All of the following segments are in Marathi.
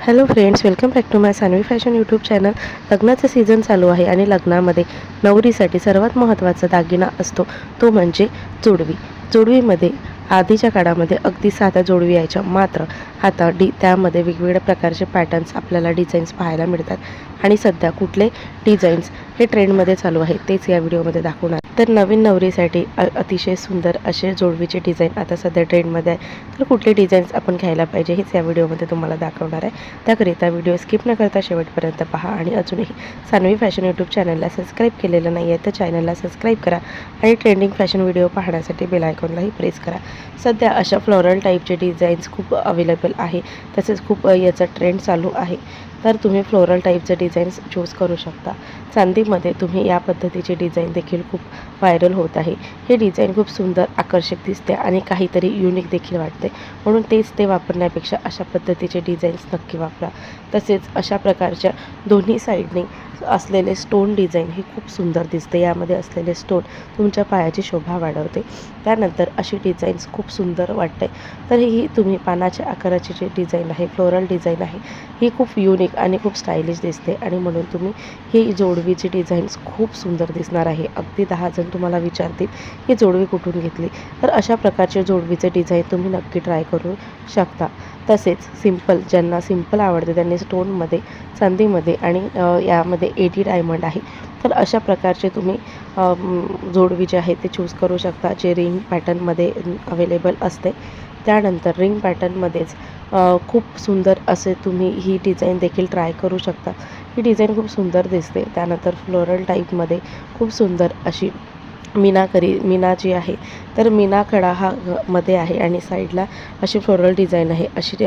Hello friends, welcome back to my Saanvi fashion YouTube channel. लग्नाचा सीझन चालू आहे आणि लग्नामध्ये नवरीसाठी सर्वात महत्त्वाचा दागिना असतो तो म्हणजे जोडवी. जोडवीमध्ये आधीच्या काळामध्ये अगदी साध्या जोडवी यायच्या, मात्र आता त्यामध्ये वेगवेगळ्या प्रकारचे पॅटर्न्स आपल्याला डिझाईन्स पाहायला मिळतात. आणि सध्या कुठले डिझाईन्स हे ट्रेंडमध्ये चालू आहे तेच या व्हिडिओमध्ये दाखवणार. तर नवीन नवरीसाठी अतिशय सुंदर असे जोडवीचे डिझाईन आता सध्या ट्रेंडमध्ये आहे. तर कुठले डिझाईन्स आपण घ्यायला पाहिजे हेच या व्हिडिओमध्ये तुम्हाला दाखवणार आहे. त्याकरिता व्हिडिओ स्किप न करता शेवटपर्यंत पहा आणि अजूनही सानवी फॅशन यूट्यूब चॅनलला सबस्क्राईब केलेलं नाही आहे तर चॅनलला सबस्क्राईब करा आणि ट्रेंडिंग फॅशन व्हिडिओ पाहण्यासाठी बेल आयकॉनलाही प्रेस करा. सध्या अशा फ्लोरल टाईपचे डिझाईन्स खूप अवेलेबल आहे, तसेच खूप याचा ट्रेंड चालू आहे. तर तुम्ही फ्लोरल टाईपचे डिझाईन्स चूज करू शकता. चांदीमध्ये तुम्ही या पद्धतीचे डिझाईन देखील खूप व्हायरल होत आहे. हे डिझाईन खूप सुंदर आकर्षक दिसते आणि काहीतरी युनिक देखील वाटते, म्हणून ते वापरण्यापेक्षा अशा पद्धतीचे डिझाईन्स नक्की वापरा. तसेच अशा प्रकारच्या दोन्ही साईडने असलेले स्टोन डिझाईन हे खूप सुंदर दिसते. यामध्ये असलेले स्टोन तुमच्या पायाची शोभा वाढवते. त्यानंतर अशी डिझाईन्स खूप सुंदर वाटते. तर ही तुम्ही पानाच्या आकाराची जी डिझाईन आहे, फ्लोरल डिझाईन आहे, ही खूप युनिक आणि खूप स्टायलिश दिसते आणि म्हणून तुम्ही ही जोडवीची डिझाईन्स खूप सुंदर दिसणार आहे. अगदी 10 जण तुम्हाला विचारतील ही जोडवी कुठून घेतली, तर अशा प्रकारचे जोडवीचे डिझाईन तुम्ही नक्की ट्राय करू शकता. तसेच ज्यांना सिंपल आवडते त्यांनी स्टोनमध्ये, चांदीमध्ये आणि यामध्ये 80 डायमंड आहे, तर अशा प्रकारचे तुम्ही जोडवी जे आहे ते चूज करू शकता, जे रिंग पॅटर्नमध्ये अवेलेबल असते. त्यानंतर रिंग पॅटर्नमध्येच खूप सुंदर असे तुम्ही ही डिझाईन देखील ट्राय करू शकता. ही डिझाईन खूप सुंदर दिसते. त्यानंतर फ्लोरल टाईपमध्ये खूप सुंदर अशी मीना जी आहे, तर मीना खडा हा मध्ये आहे आणि साईडला अशी फ्लोरल डिझाईन आहे. अशी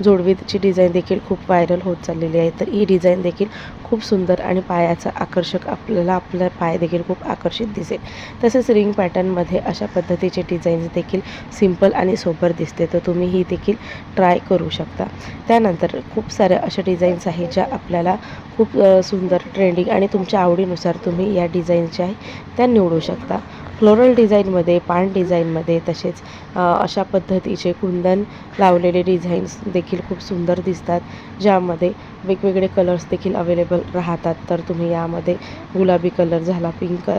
जोडवीची डिझाईन देखील खूप व्हायरल होत चाललेली आहे. तर ही डिझाईन देखील खूप सुंदर आणि पायाचा आकर्षक, आपला पाय देखील खूप आकर्षित दिसेल. तसेच रिंग पॅटर्नमध्ये अशा पद्धतीचे डिझाईन्स देखील सिंपल आणि सोबर दिसते, तर तुम्ही ही देखील ट्राय करू शकता. त्यानंतर खूप साऱ्या अशा डिझाईन्स आहेत ज्या आपल्याला खूप सुंदर, ट्रेंडिंग आणि तुमच्या आवडीनुसार तुम्ही या डिझाईन्स ज्या आहे त्या निवडू शकता. फ्लोरल डिझाईनमध्ये, पान डिझाईनमध्ये, तसेच अशा पद्धतीचे कुंदन लावलेले डिझाईन्स देखील खूप सुंदर दिसतात, ज्यामध्ये वेगवेगळे कलर्स देखील अवेलेबल राहतात. तर तुम्ही यामध्ये गुलाबी कलर झाला, पिंक,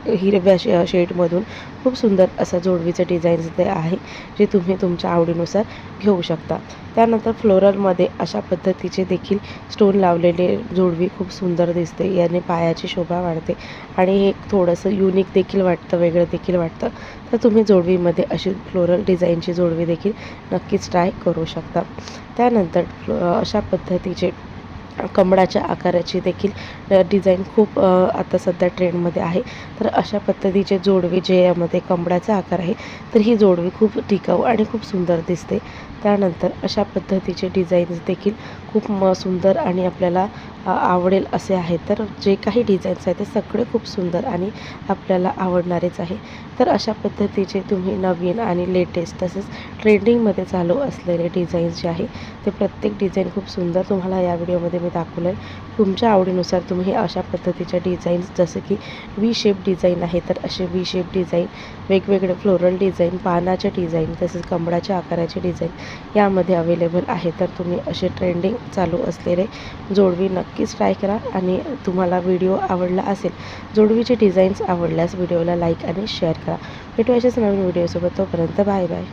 हिरव्या शेडमधून खूप सुंदर असं जोडवीचं डिझाईन्स ते आहे, जे तुम्ही तुमच्या आवडीनुसार घेऊ शकता. त्यानंतर फ्लोरलमध्ये अशा पद्धतीचे देखील स्टोन लावलेले जोडवी खूप सुंदर दिसते. याने पायाची शोभा वाढते आणि हे थोडंसं युनिक देखील वाटतं, वेगळं देखील वाटतं. तर तुम्ही जोडवीमध्ये अशी फ्लोरल डिझाईनची जोडवी देखील नक्कीच ट्राय करू शकता. त्यानंतर अशा पद्धतीचे कमळाच्या आकाराची देखील डिझाईन खूप आता सध्या ट्रेंडमध्ये आहे. तर अशा पद्धतीचे जोडवी जे यामध्ये कमळाचा आकार आहे, तर ही जोडवी खूप टिकाऊ आणि खूप सुंदर दिसते. त्यानंतर अशा पद्धतीचे डिझाईन्स देखील खूप सुंदर आणि आपल्याला आवडेल असे आहेत. तर जे काही डिझाईन्स आहेत ते सगळे खूप सुंदर आणि आपल्याला आवडणारेच आहे. तर अशा पद्धतीचे तुम्ही नवीन आणि लेटेस्ट, तसेच ट्रेंडिंगमध्ये चालू असलेले डिझाईन्स जे आहे ते प्रत्येक डिझाईन खूप सुंदर तुम्हाला या व्हिडिओमध्ये मी दाखवलं आहे. तुमच्या आवडीनुसार तुम्ही अशा पद्धतीच्या डिझाईन्स, जसं की वी शेप डिझाईन आहे, तर असे वी शेप डिझाईन, वेगवेगळे फ्लोरल डिझाईन, पानाचे डिझाईन, तसेच कमळाच्या आकाराचे डिझाईन यामध्ये अवेलेबल आहे. तर तुम्ही असे ट्रेंडिंग चालू असलेले जोडवी नक्कीच ट्राय करा. आणि तुम्हाला व्हिडिओ आवडला असेल, जोडवीचे डिझाईन्स आवडल्यास व्हिडिओला लाईक आणि शेअर करा. भेटू अशाच नवीन व्हिडिओसोबत. तोपर्यंत बाय बाय.